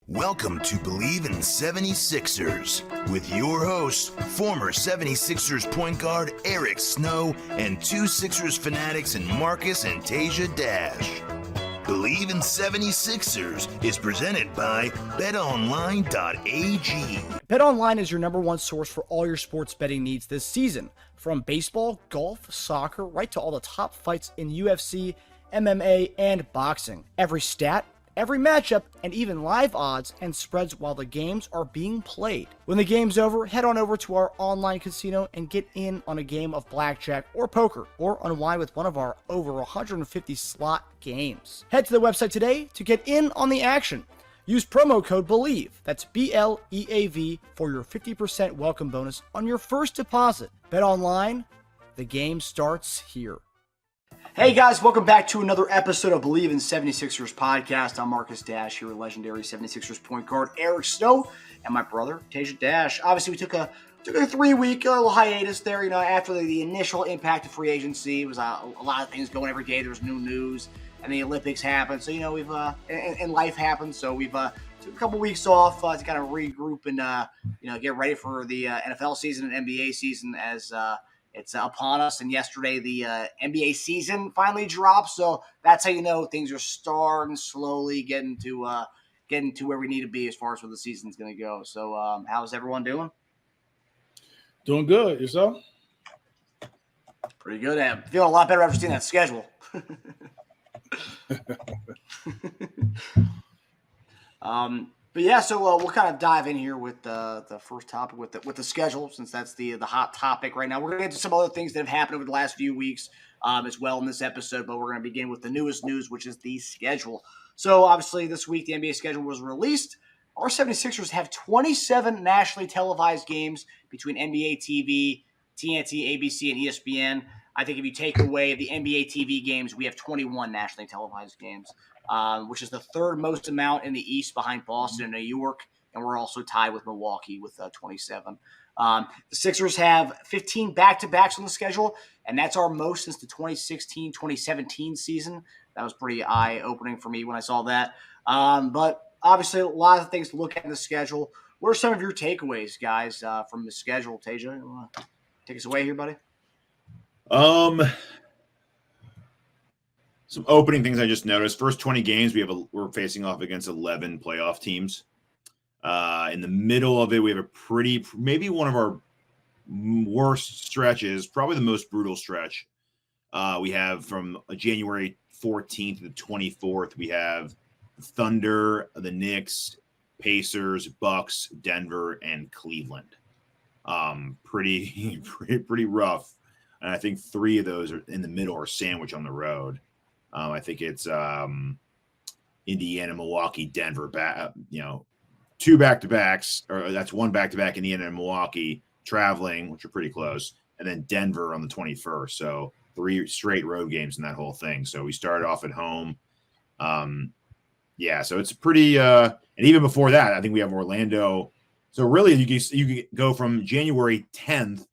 Welcome to Bleav In 76ers with your hosts, former 76ers point guard Eric Snow and two Sixers fanatics in Marcus and Teja Dash. Bleav In 76ers is presented by BetOnline.AG. BetOnline is your number one source for all your sports betting needs this season. From baseball, golf, soccer, right to all the top fights in UFC, MMA, and boxing. Every stat, every matchup, and even live odds and spreads while the games are being played. When the game's over, head on over to our online casino and get in on a game of blackjack or poker, or unwind with one of our over 150 slot games. Head to the website today to get in on the action. Use promo code BLEAV, that's BLEAV, for your 50% welcome bonus on your first deposit. Bet online, the game starts here. Hey guys, welcome back to another episode of Bleav In 76ers podcast. I'm Marcus Dash here with legendary 76ers point guard Eric Snow and my brother Teja Dash. Obviously, we took a 3-week little hiatus there, after the initial impact of free agency. It was a lot of things going every day. There was new news, and the Olympics happened. So, we've and life happened. So we've took a couple weeks off to kind of regroup and get ready for the NFL season and NBA season as it's upon us, and yesterday the NBA season finally dropped, so that's how you know things are starting slowly getting to where we need to be as far as where the season's going to go. So how's everyone doing? Doing good. Yourself? Pretty good. I'm feeling a lot better after seeing that schedule. But yeah, so we'll kind of dive in here with the first topic with the schedule, since that's the hot topic right now. We're going to get to some other things that have happened over the last few weeks as well in this episode, but we're going to begin with the newest news, which is the schedule. So obviously this week the NBA schedule was released. Our 76ers have 27 nationally televised games between NBA TV, TNT, ABC, and ESPN. I think if you take away the NBA TV games, we have 21 nationally televised games. Which is the third most amount in the East behind Boston and New York, and we're also tied with Milwaukee with 27. The Sixers have 15 back-to-backs on the schedule, and that's our most since the 2016-2017 season. That was pretty eye-opening for me when I saw that. But obviously, a lot of things to look at in the schedule. What are some of your takeaways, guys, from the schedule? Teja, you want to take us away here, buddy? Some opening things I just noticed. First 20 games, we're facing off against 11 playoff teams. In the middle of it, we have maybe one of our worst stretches, probably the most brutal stretch. We have from January 14th to the 24th, we have Thunder, the Knicks, Pacers, Bucks, Denver, and Cleveland. Pretty rough. And I think 3 of those are in the middle or sandwich on the road. I think it's Indiana, Milwaukee, Denver, 2 back-to-backs, or that's 1 back-to-back, Indiana and Milwaukee traveling, which are pretty close, and then Denver on the 21st. So 3 straight road games in that whole thing. So we started off at home. So it's pretty and even before that, I think we have Orlando. So really you can go from January 10th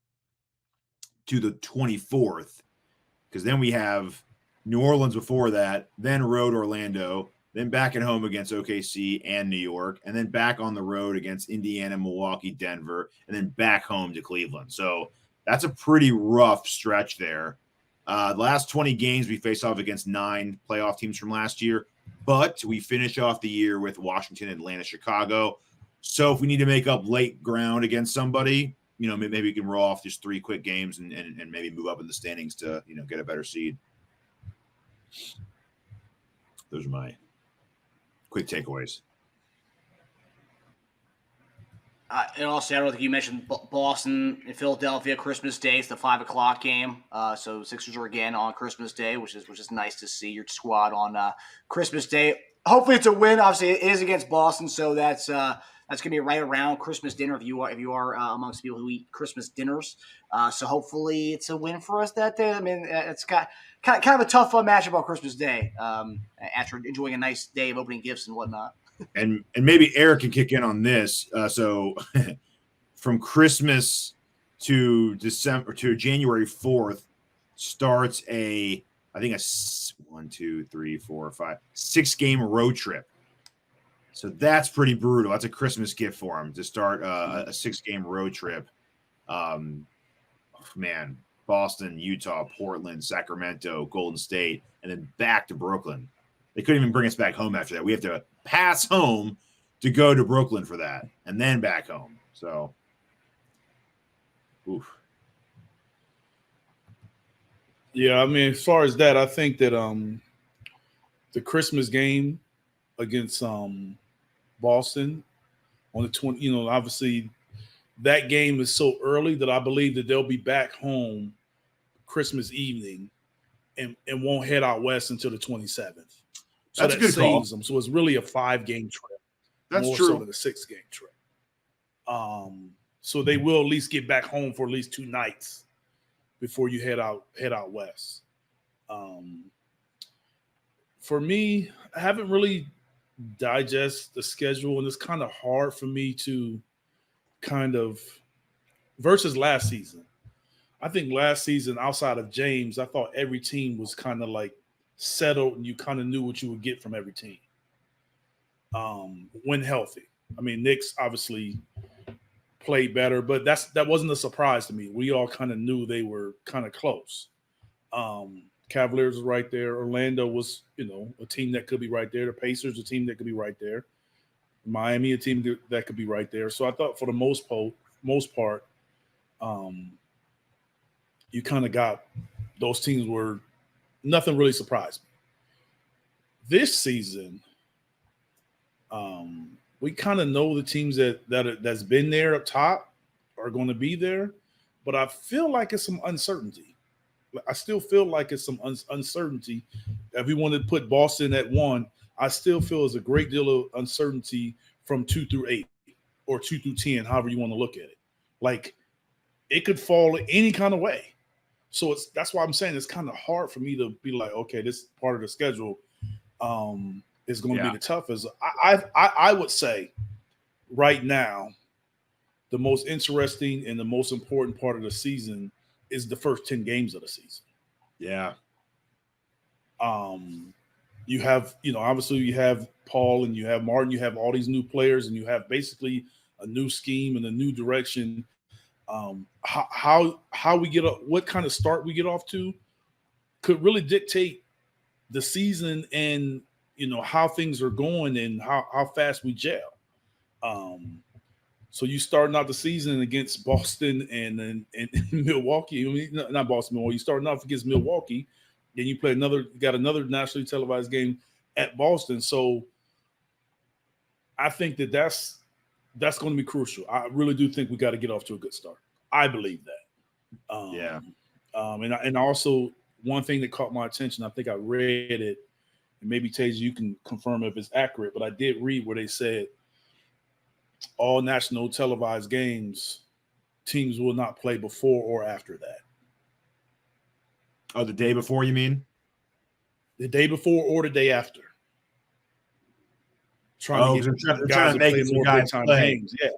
to the 24th, because then we have New Orleans before that, then road Orlando, then back at home against OKC and New York, and then back on the road against Indiana, Milwaukee, Denver, and then back home to Cleveland. So that's a pretty rough stretch there. The last 20 games, we face off against 9 playoff teams from last year, but we finish off the year with Washington, Atlanta, Chicago. So if we need to make up late ground against somebody, maybe we can roll off just 3 quick games and maybe move up in the standings to, get a better seed. Those are my quick takeaways. And also, I don't think you mentioned Boston and Philadelphia Christmas Day. It's the 5:00 game. So Sixers are again on Christmas Day, which is nice to see your squad on Christmas Day. Hopefully, it's a win. Obviously, it is against Boston, so that's gonna be right around Christmas dinner if you are amongst people who eat Christmas dinners. So hopefully, it's a win for us that day. I mean, it's kind of a tough matchup on Christmas Day after enjoying a nice day of opening gifts and whatnot. And maybe Eric can kick in on this. So from Christmas to December to January 4th starts I think a 6-game road trip. So that's pretty brutal. That's a Christmas gift for him to start a 6-game road trip. Man, Boston, Utah, Portland, Sacramento, Golden State, and then back to Brooklyn. They couldn't even bring us back home after that. We have to pass home to go to Brooklyn for that, and then back home. So, oof. Yeah, I mean, as far as that, I think that the Christmas game against Boston on the 20, obviously that game is so early that I believe that they'll be back home Christmas evening and won't head out west until the 27th. So That's a good saves call. them. So it's really a 5-game trip. That's more true. so than a 6-game trip. So they will at least get back home for at least 2 nights before you head out west. For me, I haven't really digest the schedule, and it's kind of hard for me to kind of versus last season. I think last season, outside of James, I thought every team was kind of like settled, and you kind of knew what you would get from every team when healthy. I mean, Knicks obviously played better, but that wasn't a surprise to me. We all kind of knew they were kind of close. Cavaliers was right there. Orlando was, a team that could be right there. The Pacers, a team that could be right there. Miami, a team that could be right there. So I thought for the most part, you kind of got those teams were nothing really surprised me. This season, we kind of know the teams that's been there up top are going to be there, but I feel like it's some uncertainty. I still feel like it's some uncertainty. If we wanted to put Boston at 1, I still feel there's a great deal of uncertainty from 2 through 8 or 2 through 10, however you want to look at it. Like, it could fall any kind of way. So that's why I'm saying it's kind of hard for me to be like, okay, this part of the schedule is going to be the toughest. I would say right now, the most interesting and the most important part of the season is the first 10 games of the season. Yeah. You have, obviously you have Paul and you have Martin, you have all these new players, and you have basically a new scheme and a new direction. How we get up, what kind of start we get off to could really dictate the season and, how things are going and how fast we gel. So you starting out the season against Boston and Milwaukee. I mean, not Boston, Milwaukee. You starting off against Milwaukee, then you got another nationally televised game at Boston. So I think that's going to be crucial. I really do think we got to get off to a good start. I believe that. And also one thing that caught my attention, I think I read it, and maybe Teja, you can confirm if it's accurate, but I did read where they said all national televised games, teams will not play before or after that. Oh, the day before, you mean? The day before or the day after. Trying to make it more big time games. Yeah,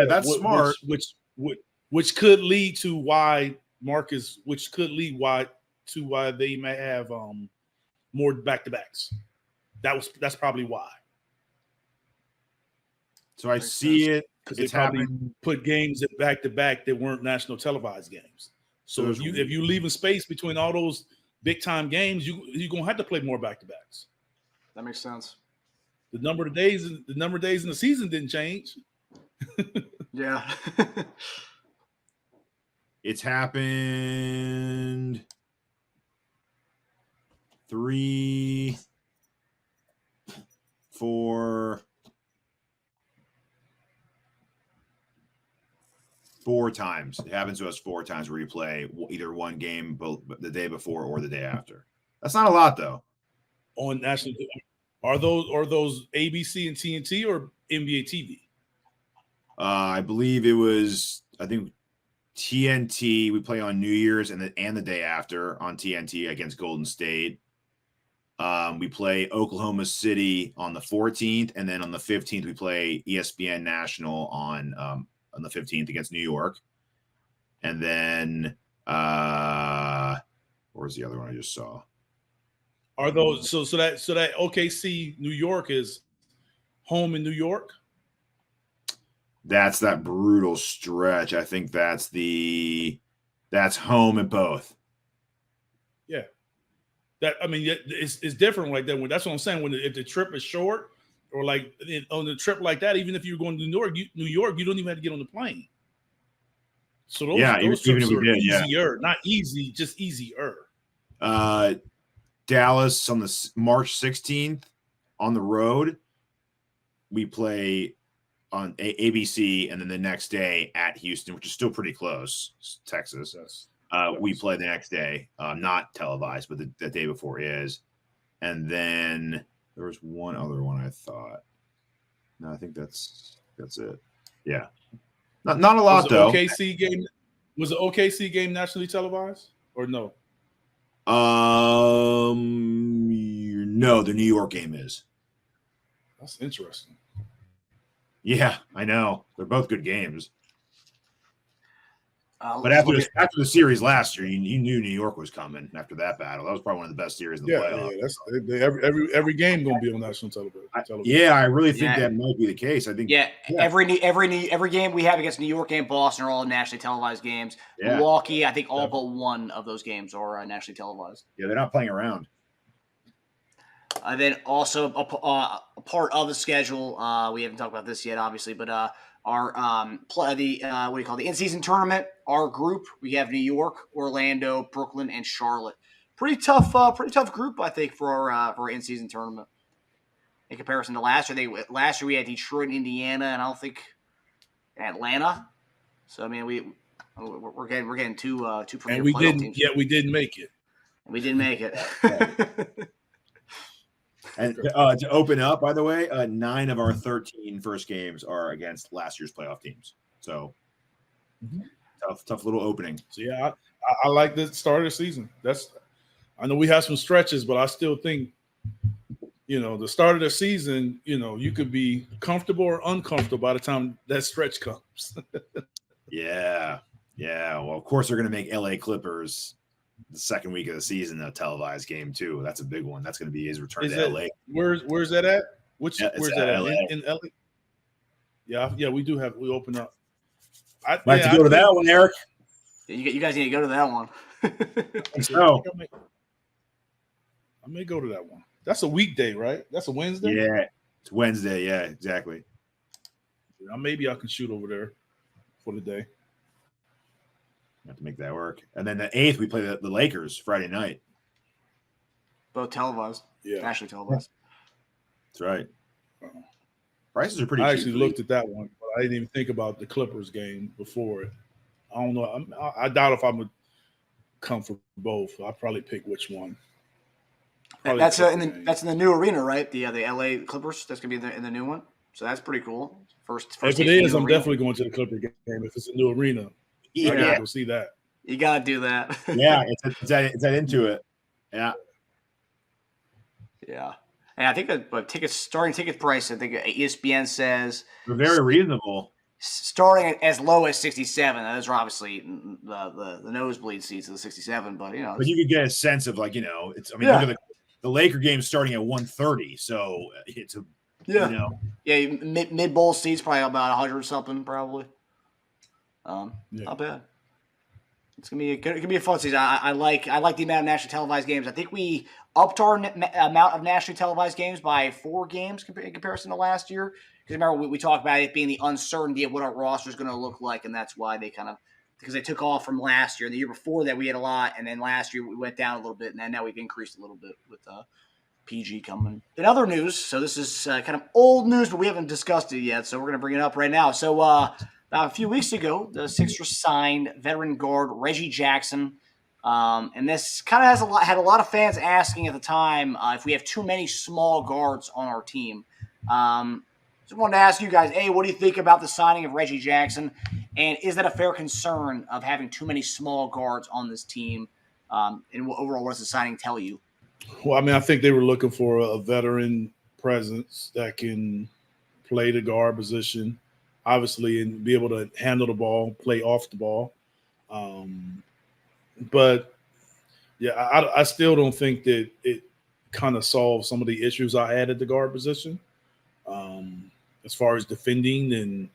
that's smart. Which could lead to why Marcus, why they may have more back-to-backs. That's probably why. So I see it because they probably put games at back-to-back that weren't national televised games. So if you leaving space between all those big-time games, you're gonna have to play more back-to-backs. That makes sense. The number of days in the season didn't change. Yeah. It's happened 3, 4 times. It happens to us 4 times where you play either one game the day before or the day after. That's not a lot, though. On national, are those ABC and TNT or NBA TV? I believe it was. I think TNT. We play on New Year's and the day after on TNT against Golden State. We play Oklahoma City on the 14th, and then on the 15th we play ESPN National on the 15th against New York. And then where's the other one I just saw? Are those so that OKC New York is home in New York. That's that brutal stretch. I think that's home at both. Yeah. It's different like that. That's what I'm saying. If the trip is short, or like on the trip like that, even if you're going to New York, you don't even have to get on the plane. So those trips are easier, not easy, just easier. Dallas on the March 16th on the road. We play on ABC, and then the next day at Houston, which is still pretty close, Texas. Yes. We play the next day, not televised, but the day before is. And then there was one other one I thought. No, I think that's it. Yeah, not a lot though. Was the OKC game nationally televised or no? No, the New York game is. That's interesting. Yeah, I know. They're both good games. But after the series last year, you knew New York was coming after that battle. That was probably one of the best series in the playoffs. Yeah, every game going to be on national television. I really think that might be the case. I think. Yeah. Every game we have against New York and Boston are all nationally televised games. Yeah. Milwaukee, I think all but one of those games are nationally televised. Yeah, they're not playing around. Then also a part of the schedule, we haven't talked about this yet, obviously, but the in-season tournament, our group, we have New York, Orlando, Brooklyn, and Charlotte. Pretty tough group, I think, for our in-season tournament. In comparison to last year, last year we had Detroit, Indiana, and I don't think Atlanta. So I mean, we're getting two premier playoff teams. Yeah, we didn't make it. We didn't make it. And to open up, by the way, 9 of our 13 first games are against last year's playoff teams. So tough little opening. So yeah, I like the start of the season. I know we have some stretches, but I still think, the start of the season, you could be comfortable or uncomfortable by the time that stretch comes. Yeah. Well, of course they're going to make LA Clippers the second week of the season a televised game too. That's a big one. That's going to be his return to LA. Where's that at? Where's that at? LA. In LA? Yeah, we open up. I have to go to that one, Eric. You guys need to go to that one. So I may go to that one. That's a weekday, right? That's a Wednesday? Yeah, it's Wednesday. Yeah, exactly. Maybe I can shoot over there for the day. Have to make that work. And then the 8th, we play the Lakers Friday night. Both televised. Yeah. Nationally televised. That's right. Prices are pretty cheap. I actually looked at that one, but I didn't even think about the Clippers game before it. I don't know. I doubt if I would come for both. I'll probably pick which one. That's in the new arena, right? The LA Clippers. That's gonna be in the new one. So that's pretty cool. First if it is, I'm definitely going to the Clipper game. If it's a new arena, I gotta go see that. You gotta do that. Yeah, it's that into it. Yeah. Yeah. And I think starting ticket price, I think ESPN says they're very reasonable. Starting as low as 67. Those are obviously the nosebleed seats of the 67, but But you could get a sense of look at the Laker game starting at 130, so it's mid bowl seats probably about 100 something probably. Not bad. It's gonna be a fun season. I like the amount of nationally televised games. I think we upped our amount of nationally televised games by 4 games in comparison to last year. Because remember, we talked about it being the uncertainty of what our roster is going to look like, and that's why because they took off from last year. The year before that, we had a lot, and then last year we went down a little bit, and then now we've increased a little bit with PG coming. In other news, so this is kind of old news, but we haven't discussed it yet, so we're going to bring it up right now. So about a few weeks ago, the Sixers signed veteran guard Reggie Jackson. And this kind of had a lot of fans asking at the time if we have too many small guards on our team. Just wanted to ask you guys, what do you think about the signing of Reggie Jackson? And is that a fair concern of having too many small guards on this team? And overall, what does the signing tell you? Well, I think they were looking for a veteran presence that can play the guard position, obviously, and be able to handle the ball, play off the ball. But yeah, I still don't think that it kind of solves some of the issues I had at the guard position. as far as defending and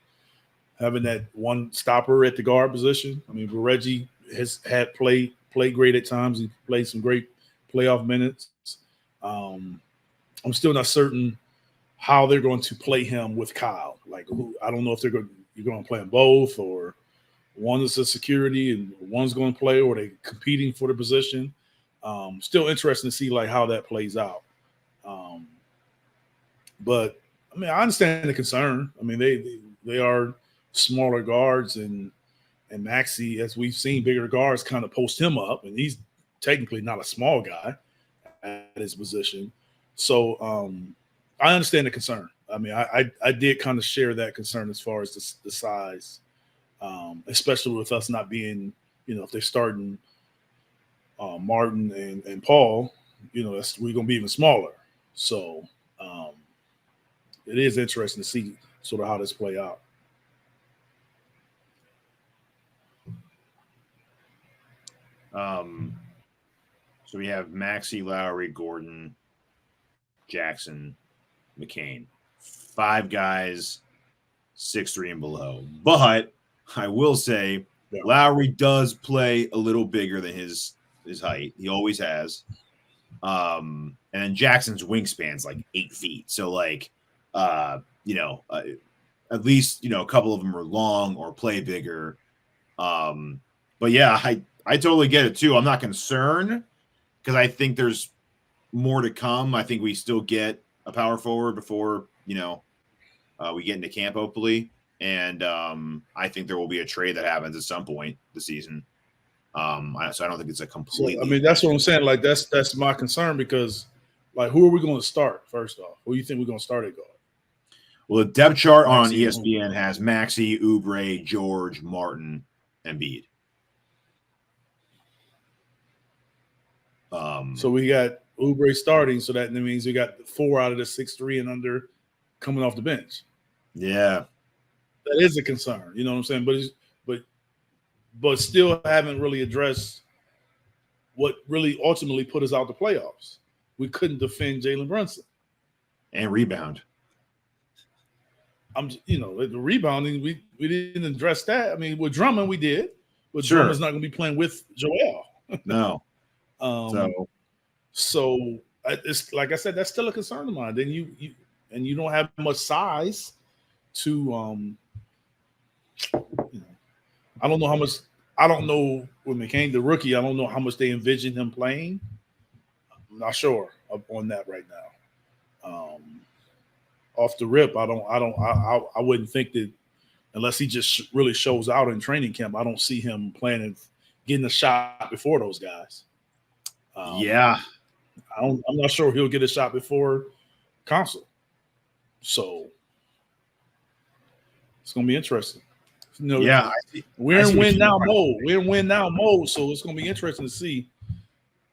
having that one stopper at the guard position. I mean, Reggie has had played great at times. He played some great playoff minutes. I'm still not certain how they're going to play him with Kyle. Like, I don't know if you're going to play them both, or one is a security and one's going to play, or they competing for the position. Still interesting to see like how that plays out. But I mean, I understand the concern. I mean, they are smaller guards, and Maxey, as we've seen, bigger guards kind of post him up, and he's technically not a small guy at his position. So I understand the concern. I mean, I did kind of share that concern as far as the size, especially with us not being, if they're starting Martin and Paul, we're going to be even smaller. So it is interesting to see sort of how this play out. So we have Maxey, Lowry, Gordon, Jackson, McCain. 5 guys, 6'3" and below. But I will say Lowry does play a little bigger than his height. He always has. And then Jackson's wingspan's like 8 feet. So like, at least, a couple of them are long or play bigger. But yeah, I totally get it too. I'm not concerned because I think there's more to come. I think we still get a power forward before, we get into camp, hopefully. And I think there will be a trade that happens at some point this season. So I don't think it's a completely. So, I mean, that's what I'm saying. Like, that's my concern because, like, who are we going to start first off? Who do you think we're going to start at guard? Well, the depth chart on ESPN has Maxey, Oubre, George, Martin, Embiid. So we got Oubre starting, so that means we got 4 out of the 6'3" and under coming off the bench. Yeah, that is a concern. You know what I'm saying? But still haven't really addressed what really ultimately put us out the playoffs. We couldn't defend Jalen Brunson and rebound. The rebounding we didn't address that. I mean, with Drummond we did, but sure. Drummond's not going to be playing with Joel. No. So it's like I said, that's still a concern of mine. Then you don't have much size to I don't know how much. I don't know when McCain, the rookie. I don't know how much they envision him playing. I'm not sure on that right now. Off the rip, I wouldn't think that unless he just really shows out in training camp. I don't see him playing and getting a shot before those guys. I'm not sure he'll get a shot before Council. So it's going to be interesting. We're in win now mode. We're in win now mode, so it's going to be interesting to see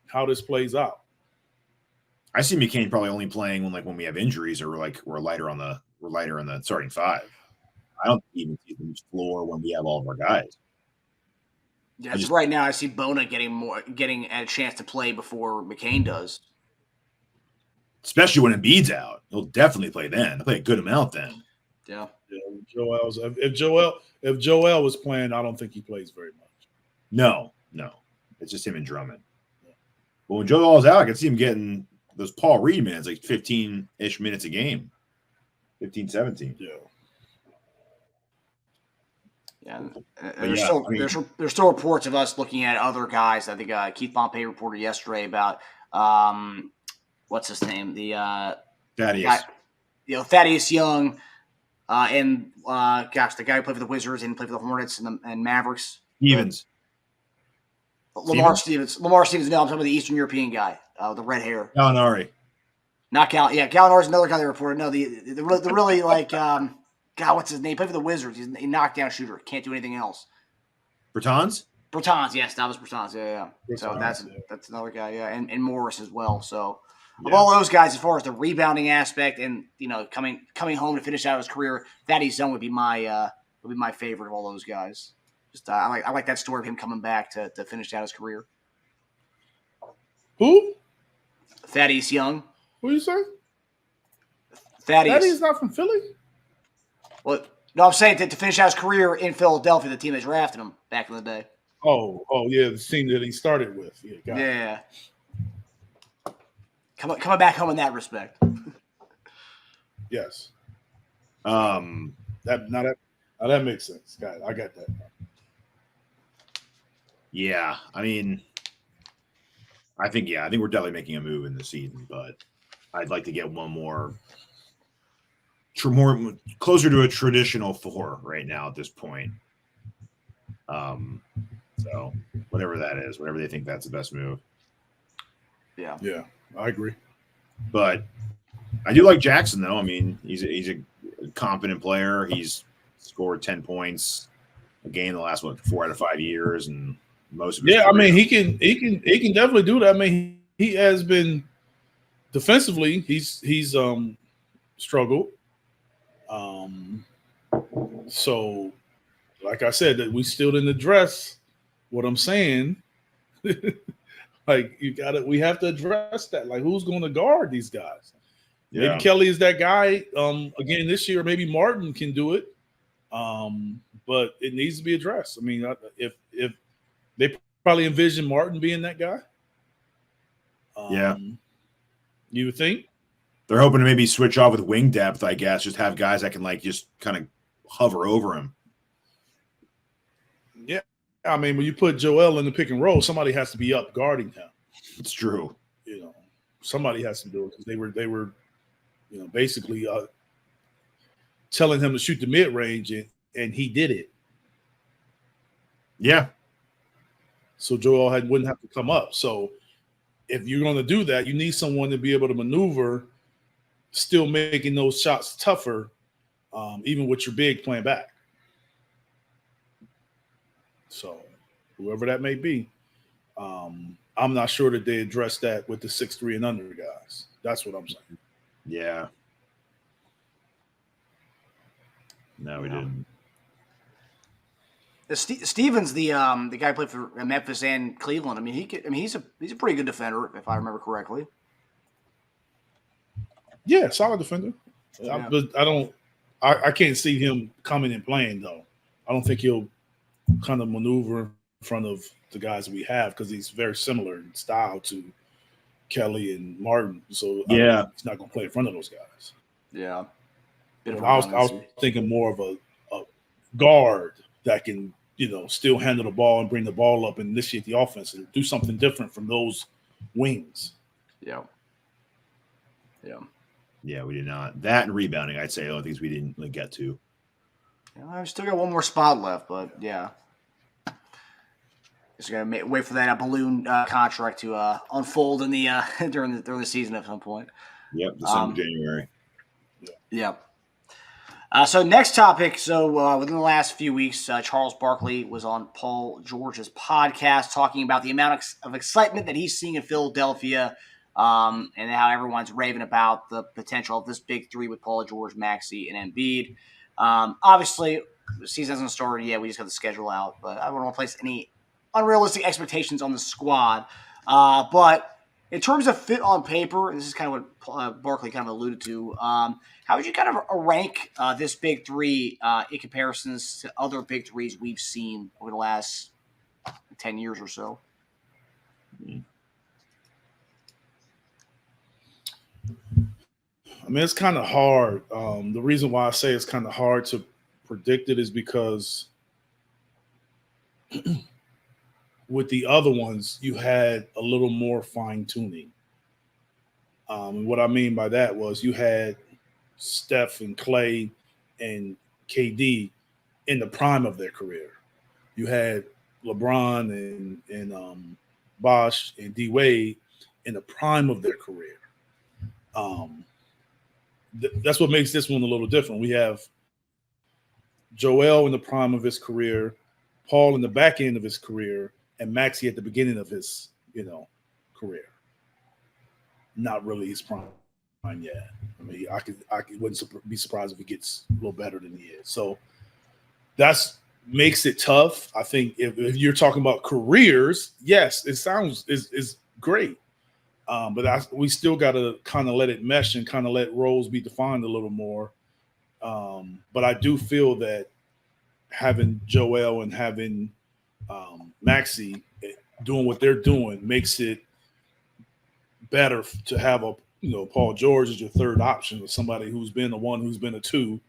how this plays out. I see McCain probably only playing when we have injuries or we're lighter in the starting 5. I don't even see him floor when we have all of our guys. Yeah, right now I see Bona getting a chance to play before McCain does. Especially when Embiid's out, he'll definitely play then. He'll play a good amount then. Yeah. If Joel was playing, I don't think he plays very much. No, it's just him and Drummond. Yeah. But when Joel's out, I can see him getting those Paul Reed minutes, like 15-ish minutes a game, 15, 17. Yeah. Yeah, there's still reports of us looking at other guys. I think Keith Pompey reported yesterday about what's his name, the Thaddeus. Thaddeus Young, and the guy who played for the Wizards and played for the Hornets and Mavericks. Stevens. Lamar Stevens. No, I'm talking about the Eastern European guy, the red hair. Gallinari. Not Gal. Yeah, Gallinari's another guy they reported. No, the really like. God, what's his name? He played for the Wizards. He's a knockdown shooter. Can't do anything else. Bertans, yes, Davis Bertans. Yeah. So that's another guy. Yeah, and Morris as well. So yeah. Of all those guys, as far as the rebounding aspect and coming home to finish out his career, Thaddeus Young would be my favorite of all those guys. Just I like that story of him coming back to finish out his career. Who? Thaddeus Young. Who you say? Thaddeus not from Philly? Well, no, I'm saying to finish out his career in Philadelphia, the team that drafted him back in the day. Oh, yeah, the team that he started with. Yeah. Coming back home in that respect. Yes. Um, That makes sense, guys. I got that. Yeah, I mean, I think we're definitely making a move in the season, but I'd like to get one more closer to a traditional 4 right now at this point. So whatever that is, whatever they think that's the best move. Yeah, I agree. But I do like Jackson, though. I mean, he's a competent player. He's scored 10 points a game the last 4 out of 5 years, and most of his I mean, he can definitely do that. I mean, he has been defensively. He's struggled. So, like I said, that we still didn't address what I'm saying. Like we have to address that. Like, who's going to guard these guys? Yeah. Maybe Kelly is that guy again this year. Maybe Martin can do it, but it needs to be addressed. I mean, if they probably envision Martin being that guy, you would think they're hoping to maybe switch off with wing depth. I guess just have guys that can just kind of hover over him. Yeah, I mean, when you put Joel in the pick and roll, somebody has to be up guarding him. It's true. Somebody has to do it because they were, basically telling him to shoot the mid range, and he did it. Yeah. So Joel wouldn't have to come up. So if you're going to do that, you need someone to be able to maneuver, still making those shots tougher, even with your big playing back. So whoever that may be, I'm not sure that they addressed that with the 6'3" and under guys. That's what I'm saying. Yeah. No, we didn't. Stevens, the guy who played for Memphis and Cleveland. I mean, he's a pretty good defender, if I remember correctly. Yeah, solid defender. Yeah. But I can't see him coming and playing though. I don't think he'll kind of maneuver in front of the guys we have because he's very similar in style to Kelly and Martin. So he's not going to play in front of those guys. Yeah. I was thinking more of a guard that can, still handle the ball and bring the ball up and initiate the offense and do something different from those wings. Yeah. Yeah. Yeah, we did not. That and rebounding, I'd say, are things we didn't really get to. Yeah, I've still got one more spot left, but yeah. Just gotta wait for that balloon contract to unfold in the during the season at some point. Yep, December, January. Yep. So next topic. So within the last few weeks, Charles Barkley was on Paul George's podcast talking about the amount of excitement that he's seeing in Philadelphia, and how everyone's raving about the potential of this big three with Paul George, Maxey, and Embiid. Obviously, the season hasn't started yet. We just got the schedule out, but I don't want to place any unrealistic expectations on the squad. But in terms of fit on paper, and this is kind of what Barkley kind of alluded to, how would you kind of rank this big three in comparisons to other big threes we've seen over the last 10 years or so? I mean, it's kind of hard. The reason why I say it's kind of hard to predict it is because with the other ones, you had a little more fine tuning. What I mean by that was you had Steph and Clay and KD in the prime of their career. You had LeBron and Bosh and D Wade in the prime of their career. That's what makes this one a little different. We have Joel in the prime of his career, Paul in the back end of his career, and Maxey at the beginning of his, career. Not really his prime yet. I mean, I wouldn't be surprised if he gets a little better than he is. So that's makes it tough. I think if you're talking about careers, yes, it sounds is great. But we still got to kind of let it mesh and kind of let roles be defined a little more. But I do feel that having Joel and having Maxey doing what they're doing makes it better to have Paul George as your third option, or somebody who's been a one, who's been a two,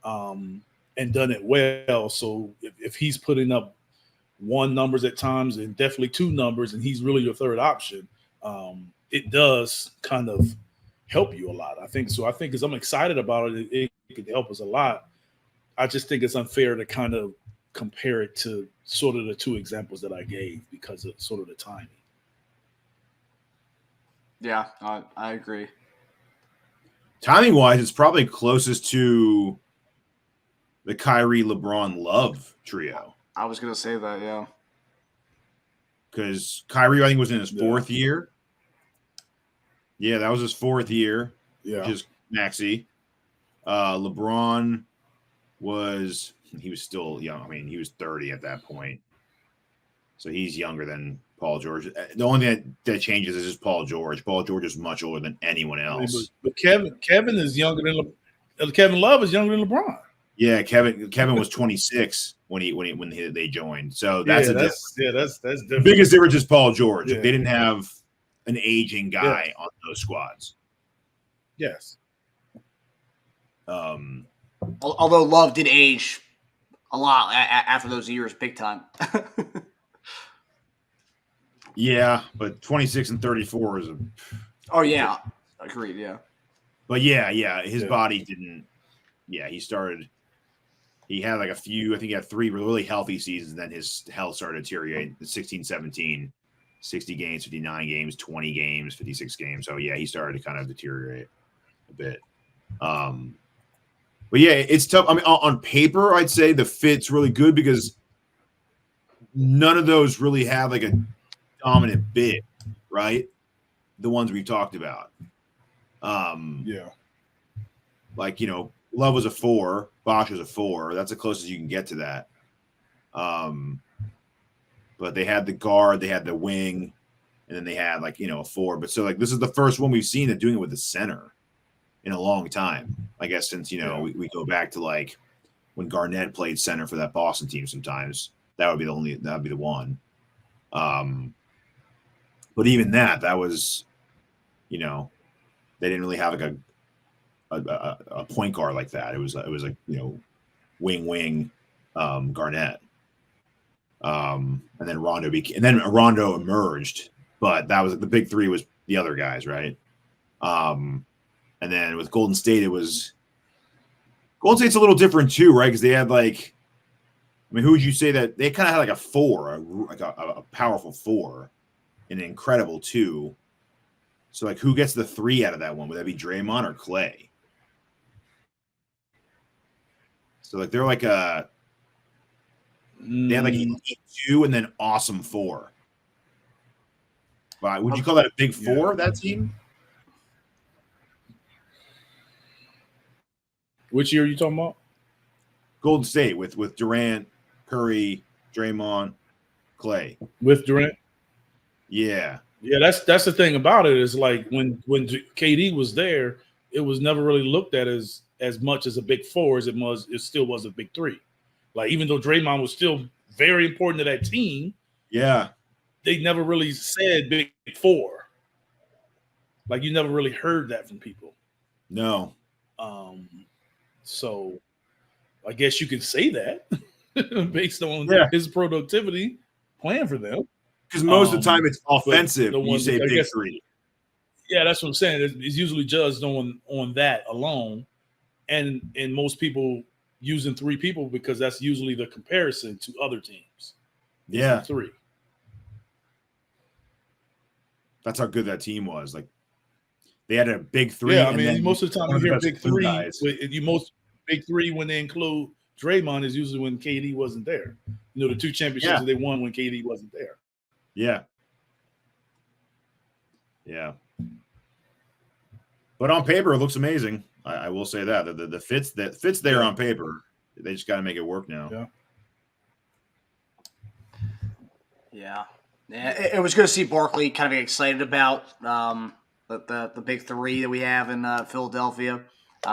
and done it well. So if he's putting up one numbers at times and definitely two numbers, and he's really your third option, it does kind of help you a lot. I think so. I think as I'm excited about it, it could help us a lot. I just think it's unfair to kind of compare it to sort of the two examples that I gave because of sort of the timing. Yeah, I agree. Timing wise, it's probably closest to the Kyrie, LeBron, Love trio. I was gonna say that, yeah. Because Kyrie, I think, was in his fourth year. Yeah, that was his fourth year. Yeah, which is Maxey. LeBron he was still young. I mean, he was 30 at that point. So he's younger than Paul George. The only thing that changes is just Paul George. Paul George is much older than anyone else. But Kevin is younger than Kevin Love is younger than LeBron. Yeah, Kevin was 26 when they joined. So that's that's different. The biggest difference is Paul George. Yeah. They didn't have an aging guy on those squads. Yes. Although Love did age a lot after those years, big time. Yeah, but 26 and 34 is a. Oh yeah, agreed. Yeah. But yeah, his body didn't. Yeah, he started. He had like a few. I think he had 3 really healthy seasons. Then his health started deteriorating. 16, 17, 60 games, 59 games, 20 games, 56 games. So yeah, he started to kind of deteriorate a bit. But yeah, it's tough. I mean, on paper, I'd say the fit's really good because none of those really have like a dominant bit, right? The ones we've talked about. Yeah. Like, Love was a 4, Bosch was a 4. That's the closest you can get to that. But they had the guard, they had the wing, and then they had like, a 4. But so like this is the first one we've seen that doing it with the center in a long time. I guess since, we go back to like when Garnett played center for that Boston team sometimes. That'd be the one. But even that was, they didn't really have like a point guard like that. It was like, wing Garnett. And then Rondo emerged, but that was the big 3 was the other guys, right? And then with Golden State, Golden State's a little different too, right? Because they had like, who would you say that they kind of had like a 4, like a powerful 4, an incredible 2. So like, who gets the 3 out of that one? Would that be Draymond or Clay? So like, they're like they had like an 2 and then awesome 4. But would you call that a big 4? That team? Which year are you talking about? Golden State with Durant, Curry, Draymond, Clay. With Durant? Yeah. Yeah, that's the thing about it is like when KD was there, it was never really looked at as much as a big 4 as it still was a big 3. Like even though Draymond was still very important to that team, yeah, they never really said big 4. Like you never really heard that from people. No. So I guess you could say that based on his productivity playing for them. Because most of the time it's offensive. You say big 3. Yeah, that's what I'm saying. It's usually judged on that alone, and most people using 3 people because that's usually the comparison to other teams. Yeah, 3. That's how good that team was. Like they had a big 3. Yeah, I mean, most of the time you hear big 3. Guys. Most big 3 when they include Draymond is usually when KD wasn't there. The 2 championships that they won when KD wasn't there. Yeah. Yeah. But on paper, it looks amazing. I will say that. The fits there on paper. They just got to make it work now. Yeah. Yeah. Yeah, it was good to see Barkley kind of get excited about the big three that we have in Philadelphia.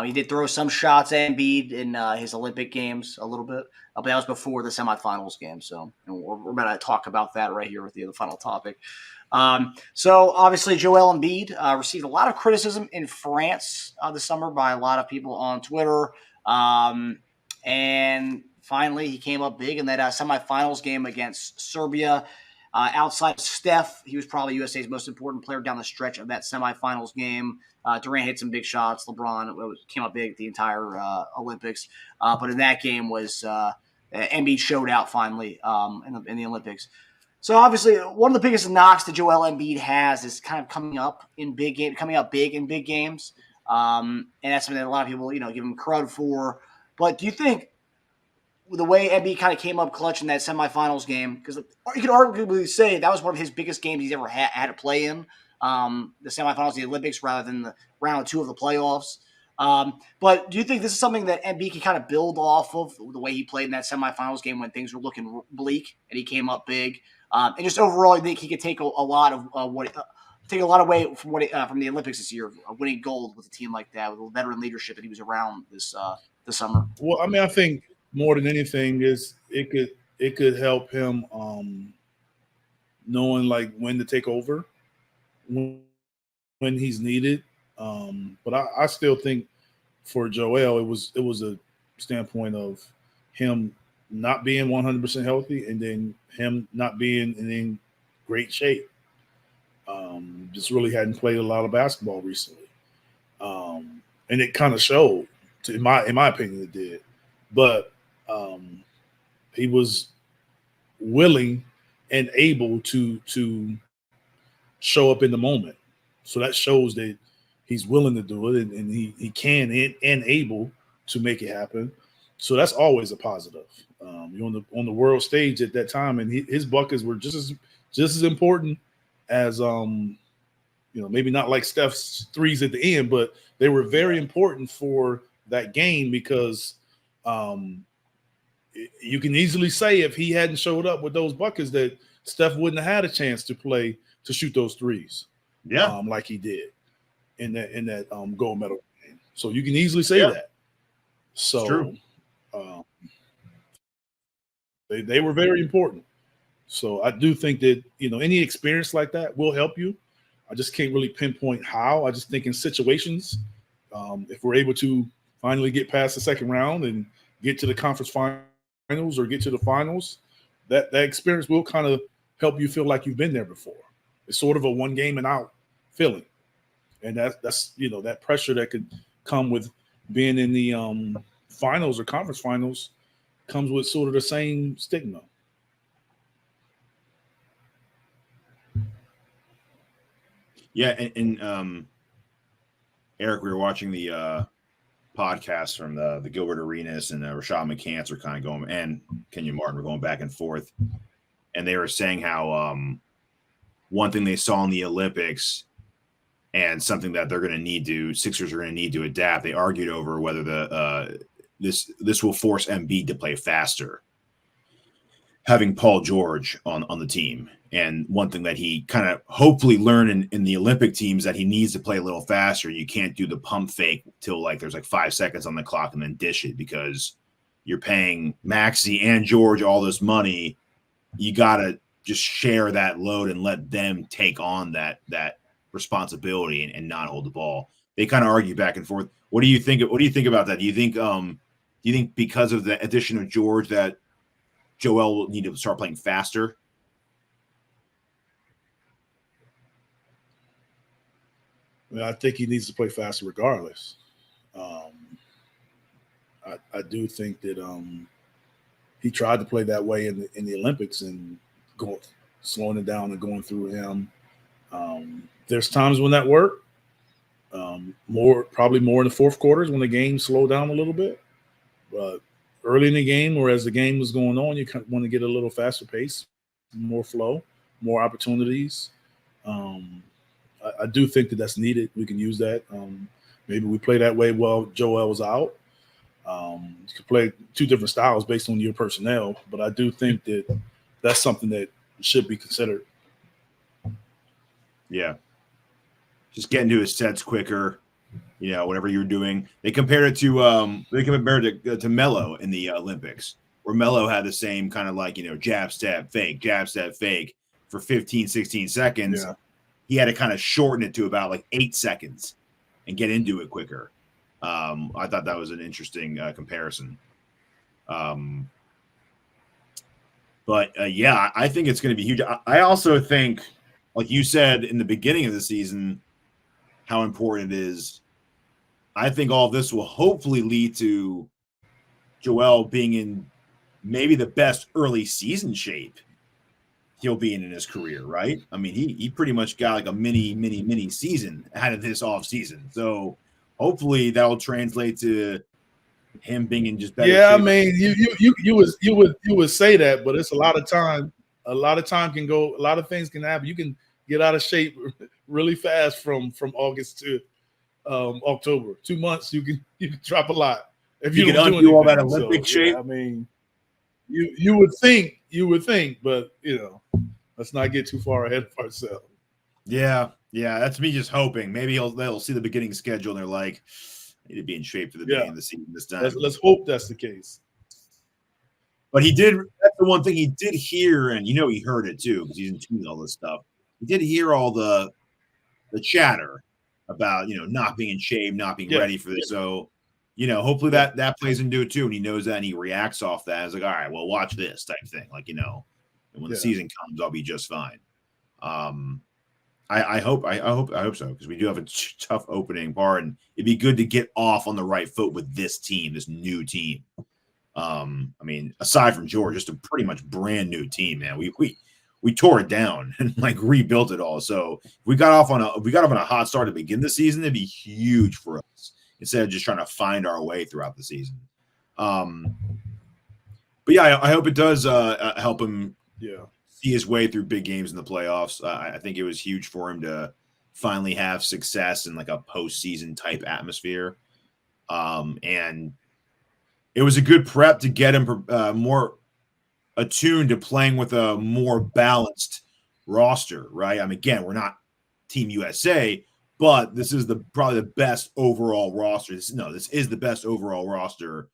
He did throw some shots at Embiid in his Olympic games a little bit, but that was before the semifinals game. So we're about to talk about that right here with the final topic. So obviously Joel Embiid received a lot of criticism in France this summer by a lot of people on Twitter. And finally he came up big in that semifinals game against Serbia. Outside of Steph, he was probably USA's most important player down the stretch of that semifinals game. Durant hit some big shots. LeBron came up big the entire Olympics. But in that game was Embiid showed out finally in the Olympics. So obviously, one of the biggest knocks that Joel Embiid has is kind of coming up big in big games, and that's something that a lot of people give him credit for. But do you think the way Embiid kind of came up clutch in that semifinals game, because you could arguably say that was one of his biggest games he's ever had to play in, the semifinals of the Olympics rather than the round 2 of the playoffs. But do you think this is something that Embiid can kind of build off of the way he played in that semifinals game when things were looking bleak and he came up big? And just overall, I think he could take a lot of away from the Olympics this year, winning gold with a team like that, with the veteran leadership that he was around this summer. Well, I mean, I think more than anything is it could help him knowing like when to take over, when he's needed. But I still think for Joel, it was a standpoint of him not being 100% healthy and then him not being in great shape. Just really hadn't played a lot of basketball recently. And it kind of showed, in my opinion, it did. But he was willing and able to show up in the moment. So that shows that he's willing to do it and he can and able to make it happen. So that's always a positive. You're on the world stage at that time, and his buckets were just as important as maybe not like Steph's threes at the end, but they were very important for that game because you can easily say if he hadn't showed up with those buckets that Steph wouldn't have had a chance to shoot those threes, like he did in that gold medal game. So you can easily say that. So it's true. They were very important. So I do think that any experience like that will help you. I just can't really pinpoint how. I just think in situations, if we're able to finally get past the second round and get to the conference finals or get to the finals, that experience will kind of help you feel like you've been there before. It's sort of a one game and out feeling. And that's that pressure that could come with being in the finals or conference finals comes with sort of the same stigma. Yeah, and Eric, we were watching the podcast from the Gilbert Arenas and Rashad McCants were kind of going, and Kenyon Martin were going back and forth, and they were saying how one thing they saw in the Olympics and something that Sixers are going to need to adapt. They argued over whether this will force Embiid to play faster, having Paul George on the team. And one thing that he kind of hopefully learned in the Olympic teams that he needs to play a little faster. You can't do the pump fake till there's 5 seconds on the clock and then dish it because you're paying Maxey and George all this money. You got to just share that load and let them take on that responsibility and not hold the ball. They kind of argue back and forth. What do you think about that? Do you think because of the addition of George that Joel will need to start playing faster? I think he needs to play faster regardless. I do think that he tried to play that way in the Olympics and slowing it down and going through him. There's times when that worked. Probably more in the fourth quarters when the game slowed down a little bit. But early in the game or as the game was going on, you kind of want to get a little faster pace, more flow, more opportunities. I do think that's needed. We can use that. Maybe we play that way while Joel was out. You could play two different styles based on your personnel, but I do think that's something that should be considered. Yeah. Just getting to his sets quicker, whatever you're doing. They compared it to Melo in the Olympics, where Melo had the same kind of like, jab, step, fake for 15, 16 seconds. Yeah. He had to kind of shorten it to about like 8 seconds and get into it quicker. I thought that was an interesting comparison. But I think it's going to be huge. I also think, like you said in the beginning of the season, how important it is. I think all this will hopefully lead to Joel being in maybe the best early season shape he'll be in his career, right? I mean, he pretty much got like a mini season out of this off season. So hopefully that'll translate to him being in just better shape. I mean, you would say that, but it's a lot of time. A lot of time can go. A lot of things can happen. You can get out of shape really fast from August to October. 2 months, you can drop a lot if you can don't undo do all that anything. Olympic shape. I mean, you would think, but let's not get too far ahead of ourselves. Yeah, that's me just hoping. Maybe they'll see the beginning schedule and they're like, I need to be in shape for the beginning of the season this time. Let's hope that's the case. But that's the one thing he did hear, and he heard it too, because he's in tune with all this stuff. He did hear all the chatter about, not being in shape, not being ready for this. So, hopefully that plays into it too. And he knows that and he reacts off that. It's like, all right, well, watch this type thing. Like, and when the season comes, I'll be just fine. I hope so, because we do have a tough opening part, and it'd be good to get off on the right foot with this team, this new team. I mean, aside from George, just a pretty much brand new team, man. We tore it down and like rebuilt it all. So if we got off on a hot start to begin the season, it'd be huge for us instead of just trying to find our way throughout the season. But yeah, I hope it does help him see his way through big games in the playoffs. I think it was huge for him to finally have success in like a postseason type atmosphere. And it was a good prep to get him more attuned to playing with a more balanced roster, right? I mean, again, we're not Team USA, but this is probably the best overall roster. This is the best overall roster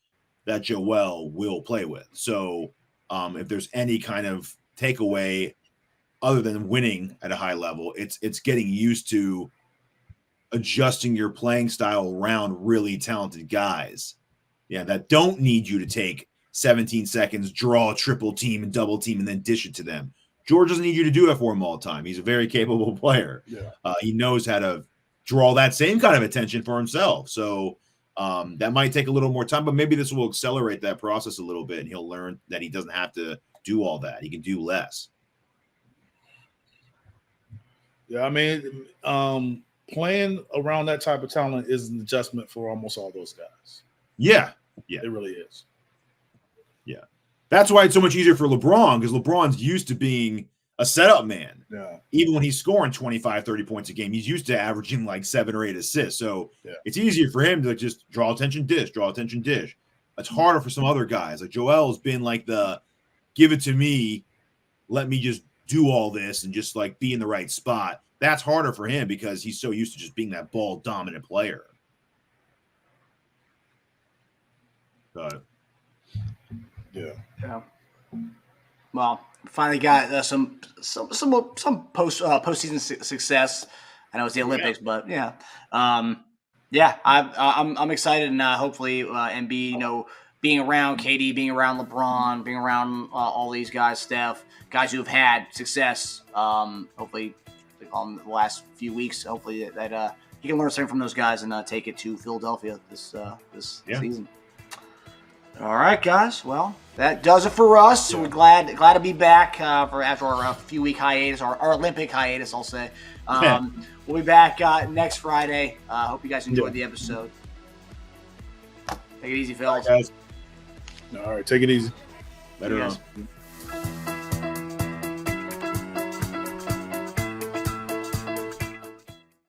that Joel will play with. So if there's any kind of takeaway other than winning at a high level, it's getting used to adjusting your playing style around really talented guys. Yeah, that don't need you to take 17 seconds, draw a triple team and double team, and then dish it to them. George doesn't need you to do that for him all the time. He's a very capable player. Yeah. He knows how to draw that same kind of attention for himself. So that might take a little more time, but maybe this will accelerate that process a little bit, and he'll learn that he doesn't have to do all that. He can do less. Yeah, I mean, playing around that type of talent is an adjustment for almost all those guys. Yeah, it really is. Yeah, that's why it's so much easier for LeBron, because LeBron's used to being a setup man. Yeah, even when he's scoring 25, 30 points a game, he's used to averaging like 7 or 8 assists. So it's easier for him to just draw attention, dish. It's harder for some other guys. Like Joel's been like the give it to me, let me just do all this and just like be in the right spot. That's harder for him because he's so used to just being that ball dominant player. But yeah. Well, finally got some postseason success. I know it's the Olympics, but I'm excited, and hopefully Embiid, being around KD, being around LeBron, being around all these guys, Steph, guys who have had success. Hopefully, the last few weeks, hopefully that he can learn something from those guys and take it to Philadelphia this season. All right, guys. Well, that does it for us. So we're glad to be back after our few-week hiatus, our Olympic hiatus, I'll say. We'll be back next Friday. Hope you guys enjoyed the episode. Take it easy, fellas. All right, take it easy. Later on.